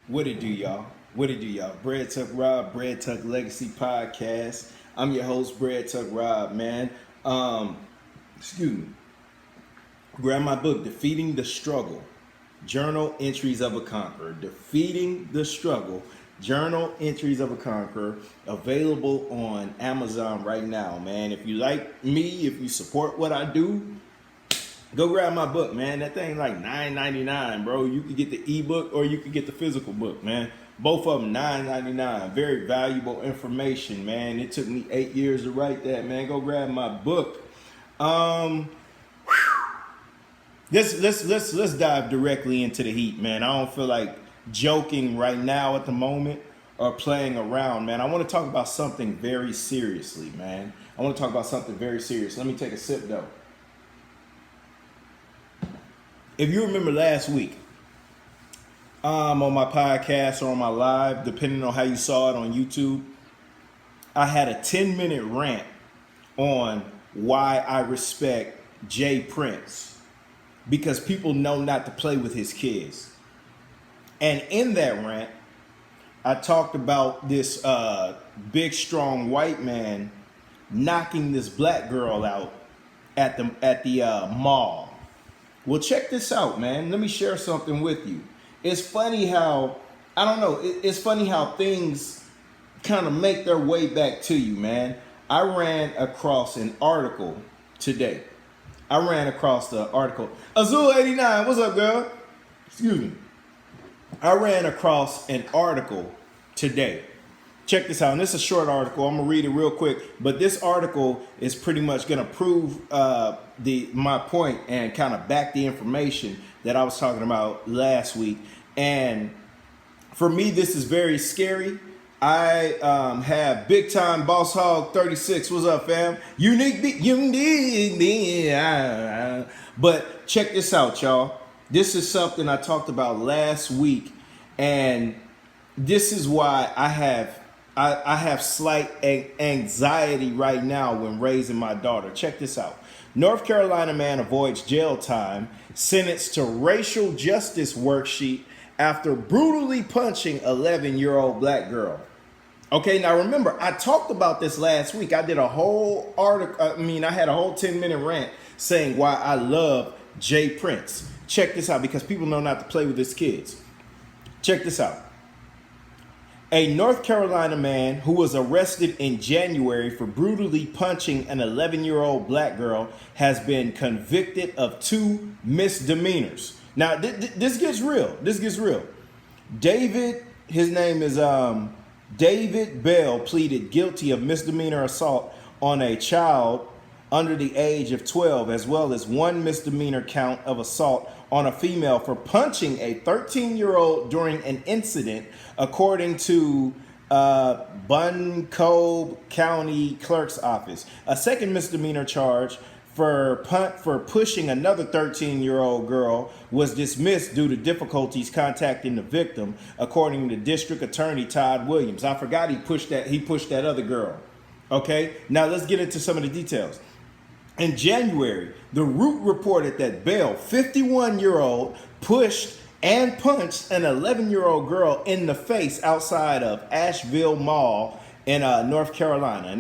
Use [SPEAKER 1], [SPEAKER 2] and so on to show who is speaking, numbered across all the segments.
[SPEAKER 1] What it do, y'all? What it do, y'all? Bread Tuck Rob, Bread Tuck Legacy Podcast. I'm your host, Bread Tuck Rob, man. Excuse me. Grab my book, Defeating the Struggle, Journal Entries of a Conqueror. Defeating the Struggle, Journal Entries of a Conqueror, available on Amazon right now, man. If you like me, if you support what I do, go grab my book, man. That thing like $9.99, bro. You could get the ebook or you could get the physical book, man. Both of them $9.99. Very valuable information, man. It took me 8 years to write that, man. Go grab my book. Let's dive directly into the heat, man. I don't feel like joking right now at the moment or playing around, man. I want to talk about something very seriously, man. I want to talk about something very serious. Let me take a sip though. If you remember last week, on my podcast or on my live, depending on how you saw it on YouTube, I had a 10-minute rant on why I respect Jay Prince, because people know not to play with his kids. And in that rant, I talked about this big, strong white man knocking this black girl out at the mall. Well, check this out, man. Let me share something with you. It's funny how, I don't know, it's funny how things kind of make their way back to you, man. I ran across an article today. Azul 89, what's up, girl? Excuse me. I ran across an article today. Check this out, and this is a short article. I'm gonna read it real quick, but this article is pretty much gonna prove my point and kind of back the information that I was talking about last week. And for me, this is very scary. I have big time Boss Hog 36. What's up, fam? Unique. But check this out, y'all. This is something I talked about last week, and this is why I have slight anxiety right now when raising my daughter. Check this out. North Carolina man avoids jail time, sentenced to racial justice worksheet after brutally punching 11-year-old black girl. Okay, now remember, I talked about this last week. I did a whole article. I had a whole 10-minute rant saying why I love Jay Prince. Check this out, because people know not to play with his kids. Check this out. A North Carolina man who was arrested in January for brutally punching an 11-year-old black girl has been convicted of 2 misdemeanors. Now, this gets real. David, his name is David Bell, pleaded guilty of misdemeanor assault on a child under the age of 12, as well as 1 misdemeanor count of assault on a female for punching a 13-year-old during an incident, according to Buncombe County Clerk's Office. A second misdemeanor charge for pushing another 13-year-old girl was dismissed due to difficulties contacting the victim, according to District Attorney Todd Williams. I forgot he pushed that other girl. Okay, now let's get into some of the details. In January, the Root reported that Bell, 51-year-old, pushed and punched an 11-year-old girl in the face outside of Asheville Mall in North Carolina.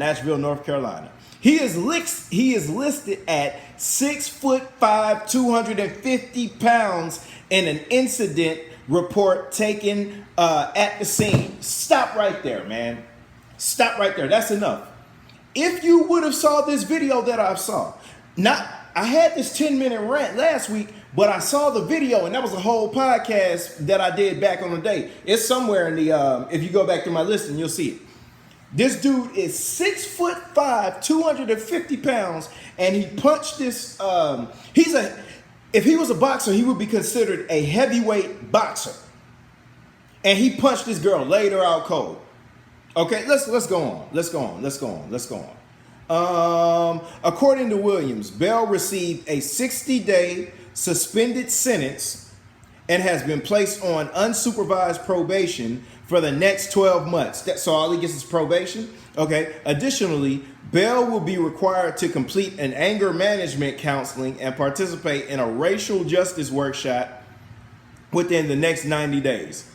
[SPEAKER 1] He is listed at 6'5", 250 pounds in an incident report taken at the scene. Stop right there, man. Stop right there. That's enough. If you would have saw this video that I saw, I had this 10-minute rant last week, but I saw the video, and that was a whole podcast that I did back on the day. It's somewhere in the, if you go back to my listing, you'll see it. This dude is 6'5", 250 pounds, and he punched this, if he was a boxer, he would be considered a heavyweight boxer. And he punched this girl, laid her out cold. Okay, let's go on. According to Williams, Bell received a 60-day suspended sentence and has been placed on unsupervised probation for the next 12 months. So all he gets is probation. Okay. Additionally, Bell will be required to complete an anger management counseling and participate in a racial justice workshop within the next 90 days.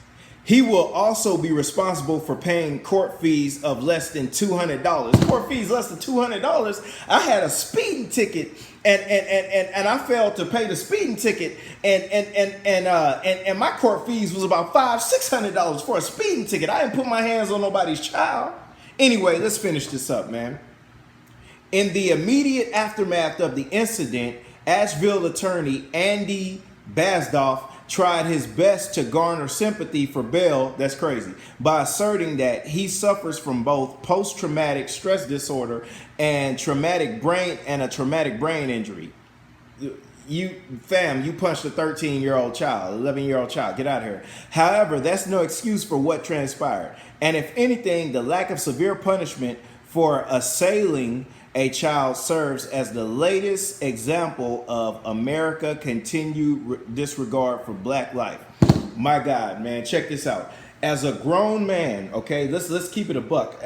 [SPEAKER 1] He will also be responsible for paying court fees of less than $200. Court fees less than $200. I had a speeding ticket and I failed to pay the speeding ticket and my court fees was about $500-600 for a speeding ticket. I didn't put my hands on nobody's child. Anyway, let's finish this up, man. In the immediate aftermath of the incident, Asheville attorney Andy Basdoff tried his best to garner sympathy for Bell, that's crazy, by asserting that he suffers from both post-traumatic stress disorder and a traumatic brain injury. You punched a 13-year-old child, 11-year-old child. Get out of here. However, that's no excuse for what transpired. And if anything, the lack of severe punishment for assailing a child serves as the latest example of America continued disregard for black life. My God, man, check this out. As a grown man, okay, let's keep it a buck.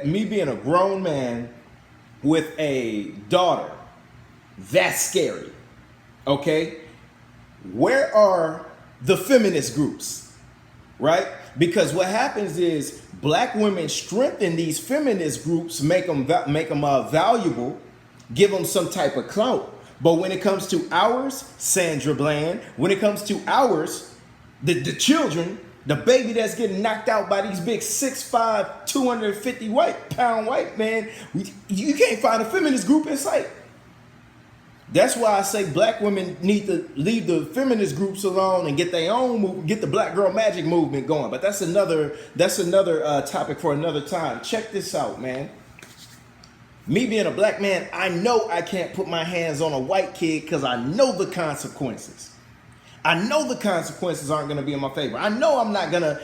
[SPEAKER 1] Me being a grown man with a daughter, that's scary. Okay, where are the feminist groups, right? Because what happens is black women strengthen these feminist groups, make them valuable, give them some type of clout. But when it comes to ours, Sandra Bland, when it comes to ours, the children, the baby that's getting knocked out by these big 6'5", 250-pound white man, you can't find a feminist group in sight. That's why I say black women need to leave the feminist groups alone and get their own get the Black Girl Magic movement going. But that's another topic for another time. Check this out, man. Me being a black man, I know I can't put my hands on a white kid because I know the consequences. I know the consequences aren't going to be in my favor. I know I'm not going to,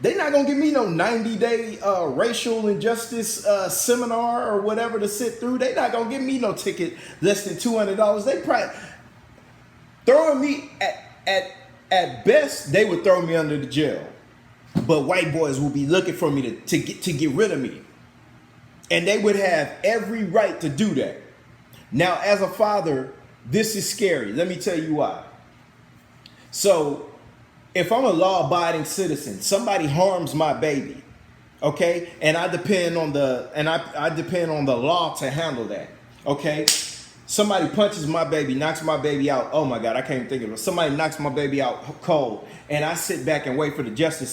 [SPEAKER 1] they're not going to give me no 90-day racial injustice seminar or whatever to sit through. They're not going to give me no ticket less than $200. They probably throwing me at best, they would throw me under the jail. But white boys will be looking for me to get rid of me. And they would have every right to do that. Now, as a father, this is scary. Let me tell you why. So, if I'm a law-abiding citizen, somebody harms my baby, okay, and I depend on the law to handle that, okay. Somebody punches my baby, knocks my baby out. Oh my God, I can't even think of it. Somebody knocks my baby out cold, and I sit back and wait for the justice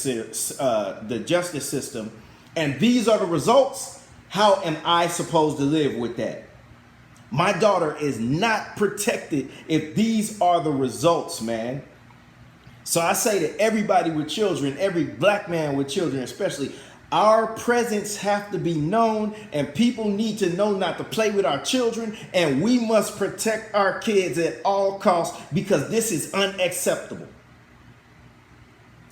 [SPEAKER 1] system, and these are the results. How am I supposed to live with that? My daughter is not protected if these are the results, man. So I say to everybody with children, every black man with children especially, our presence have to be known, and people need to know not to play with our children, and we must protect our kids at all costs because this is unacceptable.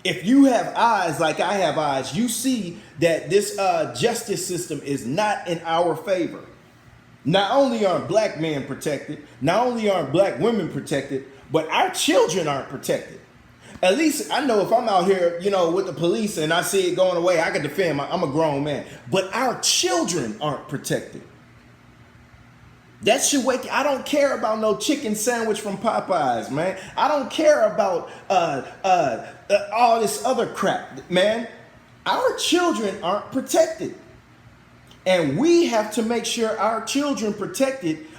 [SPEAKER 1] If you have eyes like I have eyes, you see that this justice system is not in our favor. Not only aren't black men protected, not only aren't black women protected, but our children aren't protected. At least I know if I'm out here, with the police and I see it going away, I can defend I'm a grown man. But our children aren't protected. That should wake. I don't care about no chicken sandwich from Popeyes, man. I don't care about all this other crap, man. Our children aren't protected. And we have to make sure our children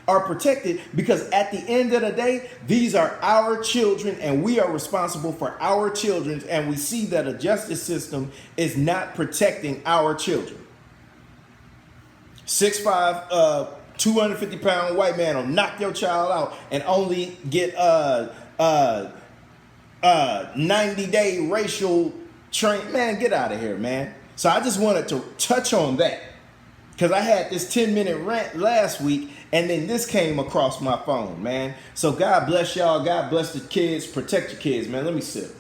[SPEAKER 1] are protected because at the end of the day, these are our children and we are responsible for our children, and we see that a justice system is not protecting our children. 6'5", 250-pound white man will knock your child out and only get 90-day racial train. Man, get out of here, man. So I just wanted to touch on that because I had this 10-minute rant last week, and then this came across my phone, man. So God bless y'all. God bless the kids. Protect your kids, man. Let me sip.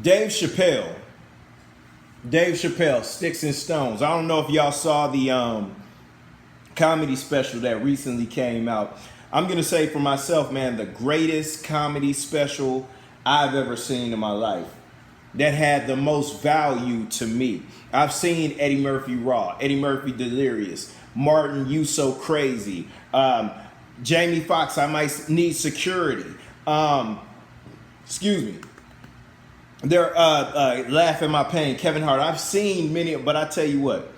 [SPEAKER 1] Dave Chappelle, Sticks and Stones. I don't know if y'all saw the comedy special that recently came out. I'm going to say for myself, man, the greatest comedy special I've ever seen in my life that had the most value to me. I've seen Eddie Murphy Raw, Eddie Murphy Delirious, Martin You So Crazy, Jamie Foxx, I might need security. Excuse me. They're laughing my pain. Kevin Hart. I've seen many, but I tell you what,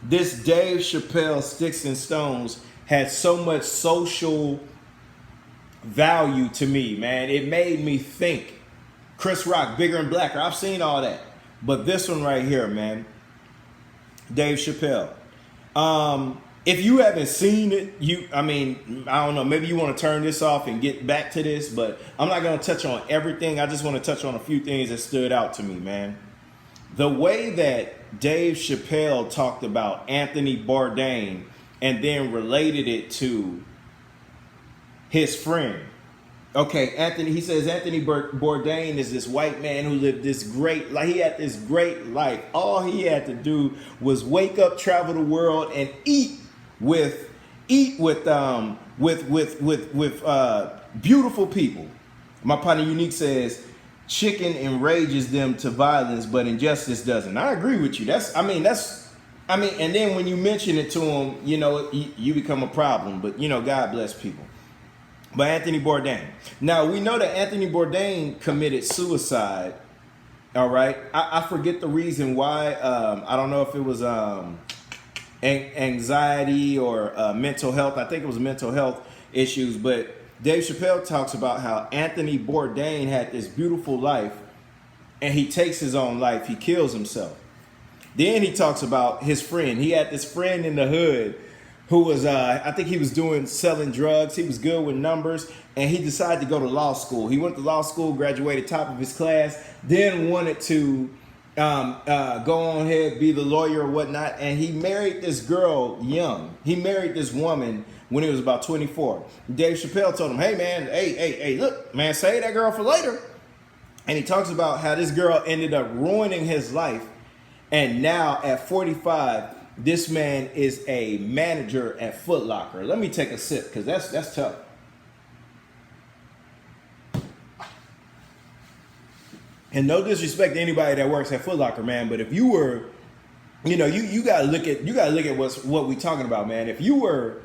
[SPEAKER 1] this Dave Chappelle Sticks and Stones had so much social value to me, man. It made me think. Chris Rock, Bigger and Blacker. I've seen all that, but this one right here, man, Dave Chappelle. If you haven't seen it, I don't know, maybe you want to turn this off and get back to this, but I'm not going to touch on everything. I just want to touch on a few things that stood out to me, man. The way that Dave Chappelle talked about Anthony Bourdain and then related it to his friend. Okay, he says Anthony Bourdain is this white man who lived this great life. He had this great life. All he had to do was wake up, travel the world, and eat with beautiful people. My partner Unique says chicken enrages them to violence, but injustice doesn't. I agree with you. And then when you mention it to them, you become a problem. But God bless people. But Anthony Bourdain. Now we know that Anthony Bourdain committed suicide. All right, I forget the reason why. I don't know if it was anxiety or mental health. I think it was mental health issues. But Dave Chappelle talks about how Anthony Bourdain had this beautiful life, and he takes his own life. He kills himself. Then he talks about his friend. He had this friend in the hood who was, I think he was selling drugs. He was good with numbers, and he decided to go to law school. He went to law school, graduated top of his class, then wanted to go on ahead, be the lawyer or whatnot, and he married this girl young. He married this woman when he was about 24. Dave Chappelle told him, hey, man, hey, look, man, save that girl for later. And he talks about how this girl ended up ruining his life, and now at 45, this man is a manager at Foot Locker. Let me take a sip because that's tough. And no disrespect to anybody that works at Foot Locker, man, but if you were, you gotta look at what we talking about, man. If you were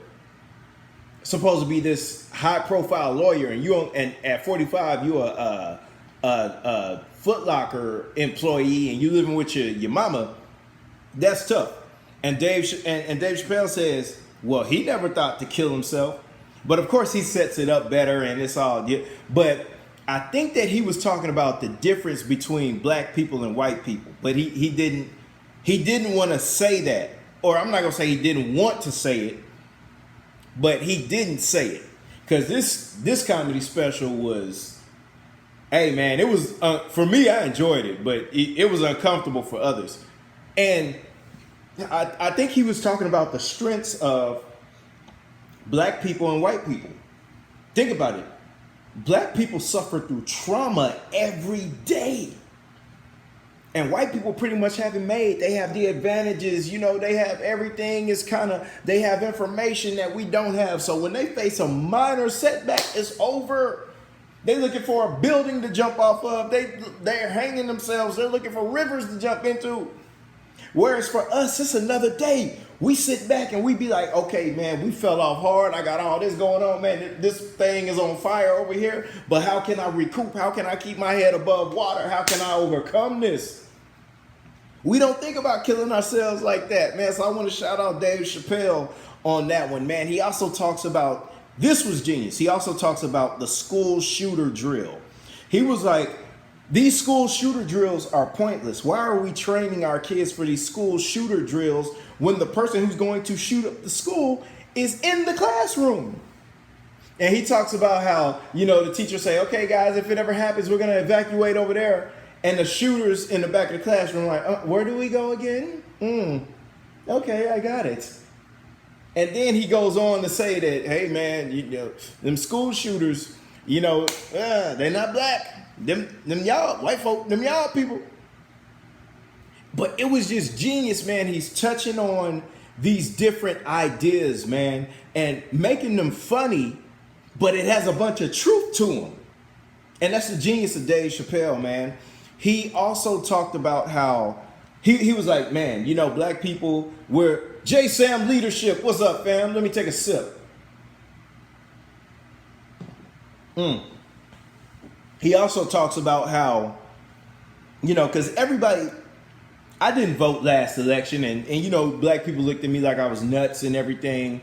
[SPEAKER 1] supposed to be this high profile lawyer and at 45 you a Foot Locker employee and you living with your mama, that's tough. And Dave Chappelle says, well, he never thought to kill himself. But of course he sets it up better and it's all good. But I think that he was talking about the difference between black people and white people. But he didn't want to say that. Or I'm not going to say he didn't want to say it. But he didn't say it. Because this comedy special was, hey man, it was, for me, I enjoyed it. But it was uncomfortable for others. And I think he was talking about the strengths of black people and white people. Think about it. Black people suffer through trauma every day. And white people pretty much have it made. They have the advantages, they have everything they have information that we don't have. So when they face a minor setback, it's over. They're looking for a building to jump off of. They're hanging themselves. They're looking for rivers to jump into. Whereas for us, it's another day. We sit back and we be like, okay, man, we fell off hard. I got all this going on, man. This thing is on fire over here. But how can I recoup? How can I keep my head above water? How can I overcome this? We don't think about killing ourselves like that, man. So I want to shout out Dave Chappelle on that one, man. He also talks about, this was genius. He also talks about the school shooter drill. He was like, these school shooter drills are pointless. Why are we training our kids for these school shooter drills when the person who's going to shoot up the school is in the classroom? And he talks about how, the teacher say, okay, guys, if it ever happens, we're going to evacuate over there. And the shooters in the back of the classroom are like, where do we go again? Okay, I got it. And then he goes on to say that, hey, man, them school shooters, they're not black. Them y'all, white folk, them y'all people. But it was just genius, man. He's touching on these different ideas, man, and making them funny, but it has a bunch of truth to them. And that's the genius of Dave Chappelle, man. He also talked about how he was like, man, black people, we're J Sam leadership. What's up, fam? Let me take a sip. He also talks about how, because everybody, I didn't vote last election, and black people looked at me like I was nuts and everything,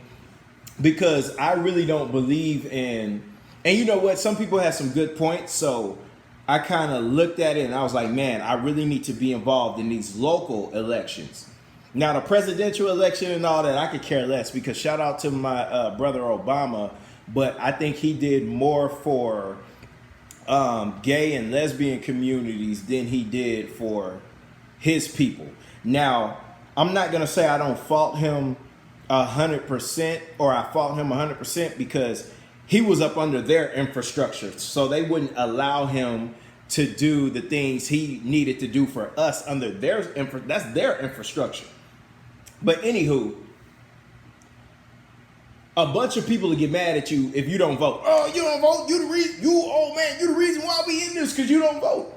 [SPEAKER 1] because I really don't believe in, and you know what, some people have some good points, so I kind of looked at it and I was like, man, I really need to be involved in these local elections. Now, the presidential election and all that, I could care less, because shout out to my brother Obama, but I think he did more for gay and lesbian communities than he did for his people. Now, I'm not going to say I don't fault him 100%, or I fault him 100%, because he was up under their infrastructure. So they wouldn't allow him to do the things he needed to do for us under that's their infrastructure. But anywho, a bunch of people will get mad at you if you don't vote. Oh, you don't vote? You the reason, you the reason why we in this, because you don't vote.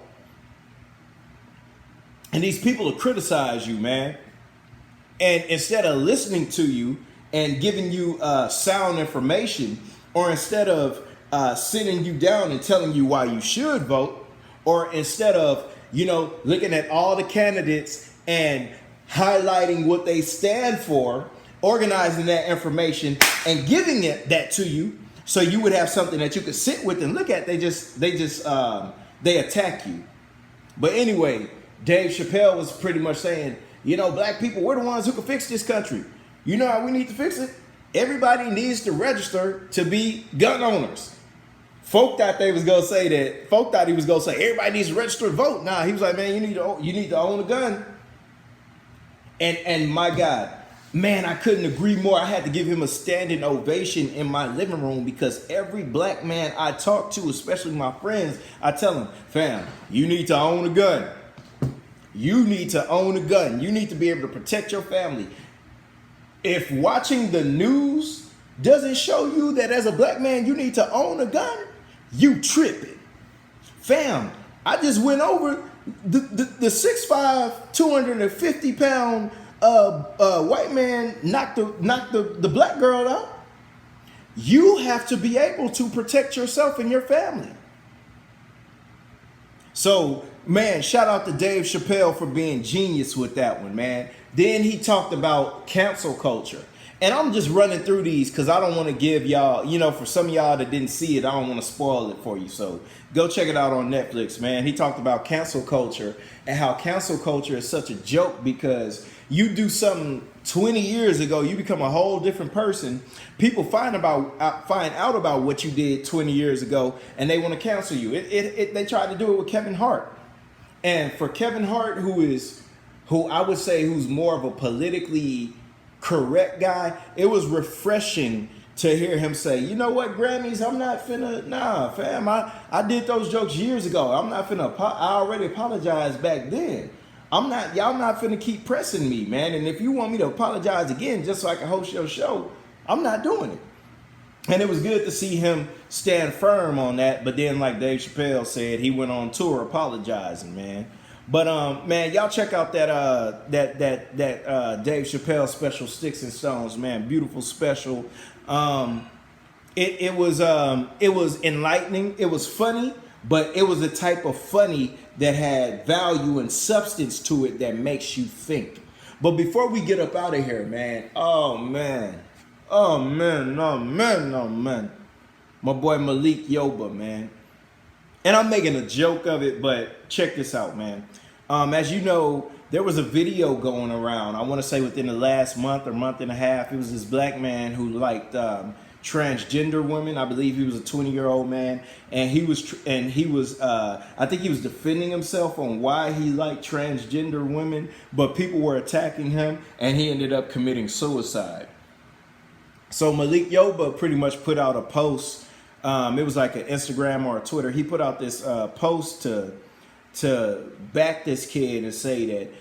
[SPEAKER 1] And these people will criticize you, man. And instead of listening to you and giving you sound information, or instead of sitting you down and telling you why you should vote, or instead of, looking at all the candidates and highlighting what they stand for, organizing that information and giving that to you, so you would have something that you could sit with and look at, they attack you. But anyway, Dave Chappelle was pretty much saying, black people, we're the ones who can fix this country. You know how we need to fix it? Everybody needs to register to be gun owners. Folk thought he was gonna say everybody needs to register to vote. Nah, he was like, man, you need to own a gun. And my God, man, I couldn't agree more. I had to give him a standing ovation in my living room, because every black man I talk to, especially my friends, I tell them, fam, you need to own a gun. You need to own a gun. You need to be able to protect your family. If watching the news doesn't show you that as a black man you need to own a gun, you tripping. Fam, I just went over the 6'5", 250 pound white man knocked the black girl out. You have to be able to protect yourself and your family. So, man, shout out to Dave Chappelle for being genius with that one, man. Then he talked about cancel culture. And I'm just running through these because I don't want to give y'all, for some of y'all that didn't see it, I don't want to spoil it for you. So go check it out on Netflix, man. He talked about cancel culture and how cancel culture is such a joke, because you do something 20 years ago, you become a whole different person. People find out about what you did 20 years ago, and they want to cancel you. They tried to do it with Kevin Hart. And for Kevin Hart, who I would say who's more of a politically correct guy, it was refreshing to hear him say, you know what, Grammys, I'm not finna, nah, fam, I did those jokes years ago. I'm not finna, I already apologized back then. Y'all not finna keep pressing me, man. And if you want me to apologize again just so I can host your show, I'm not doing it. And it was good to see him stand firm on that. But then, like Dave Chappelle said, he went on tour apologizing, man. But man, y'all check out that Dave Chappelle special, Sticks and Stones, man. Beautiful special. It was enlightening. It was funny, but it was a type of funny that had value and substance to it that makes you think. But before we get up out of here, man, oh man, my boy Malik Yoba, man. And I'm making a joke of it, but check this out, man. As you know, there was a video going around, I want to say within the last month or month and a half. It was this black man who liked transgender women. I believe he was a 20-year-old man, and he was I think he was defending himself on why he liked transgender women, but people were attacking him, and he ended up committing suicide. So Malik Yoba pretty much put out a post. It was like an Instagram or a Twitter. He put out this post to back this kid and say that,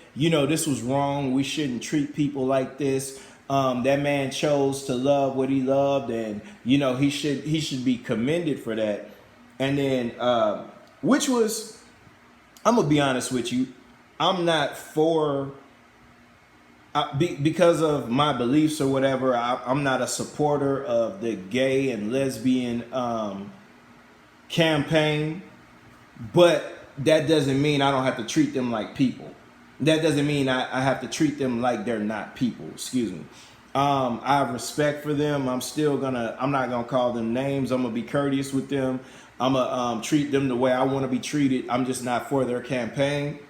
[SPEAKER 1] this was wrong. We shouldn't treat people like this. That man chose to love what he loved, and he should be commended for that. And then, which was, I'm gonna be honest with you, I'm not for. Because of my beliefs or whatever, I'm not a supporter of the gay and lesbian campaign, but that doesn't mean I don't have to treat them like people. That doesn't mean I have to treat them like they're not people. Excuse me. I have respect for them. I'm not gonna call them names. I'm gonna be courteous with them. I'm gonna treat them the way I want to be treated. I'm just not for their campaign.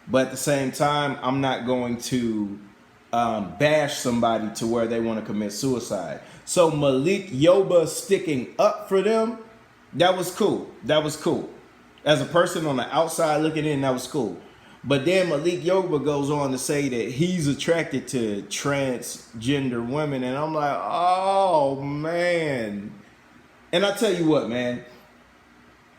[SPEAKER 1] But at the same time, I'm not going to bash somebody to where they want to commit suicide. So Malik Yoba sticking up for them, that was cool. That was cool. As a person on the outside looking in, that was cool. But then Malik Yoba goes on to say that he's attracted to transgender women. And I'm like, oh, man. And I tell you what, man.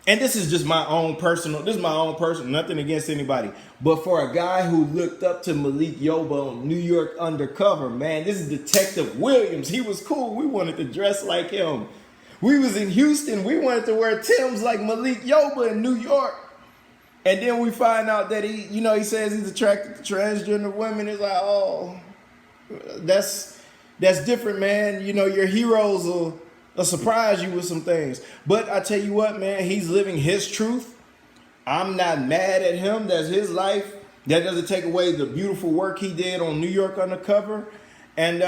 [SPEAKER 1] And this is just my own personal, nothing against anybody. But for a guy who looked up to Malik Yoba on New York Undercover, man, this is Detective Williams. He was cool. We wanted to dress like him. We was in Houston. We wanted to wear Timbs like Malik Yoba in New York. And then we find out that he says he's attracted to transgender women. It's like, oh, that's different, man. You know, your heroes will surprise you with some things. But I tell you what, man, he's living his truth. I'm not mad at him. That's his life. That doesn't take away the beautiful work he did on New York Undercover. And,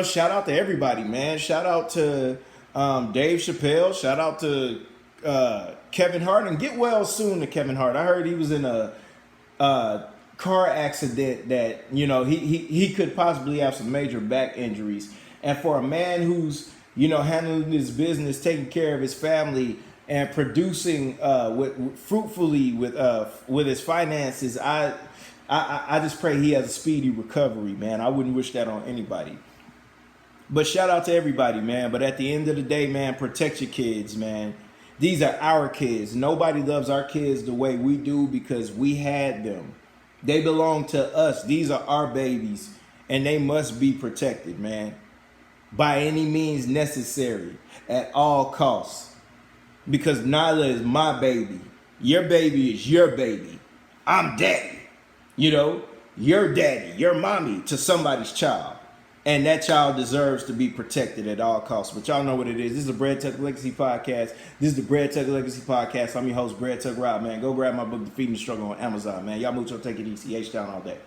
[SPEAKER 1] shout out to everybody, man. Shout out to Dave Chappelle. Shout out to Kevin Hart. And get well soon to Kevin Hart. I heard he was in a car accident that, he could possibly have some major back injuries. And for a man who's, handling his business, taking care of his family, and producing fruitfully with his finances, I just pray he has a speedy recovery, man. I wouldn't wish that on anybody. But shout out to everybody, man. But at the end of the day, man, protect your kids, man. These are our kids. Nobody loves our kids the way we do because we had them. They belong to us. These are our babies, and they must be protected, man. By any means necessary, at all costs. Because Nyla is my baby. Your baby is your baby. I'm daddy. Your daddy, your mommy to somebody's child. And that child deserves to be protected at all costs. But y'all know what it is. This is the Bread Tuck Legacy Podcast. This is the Bread Tuck Legacy Podcast. I'm your host, Bread Tuck Rob, man. Go grab my book, Defeating the Struggle, on Amazon, man. Y'all mucho, take it easy. H-Town all day.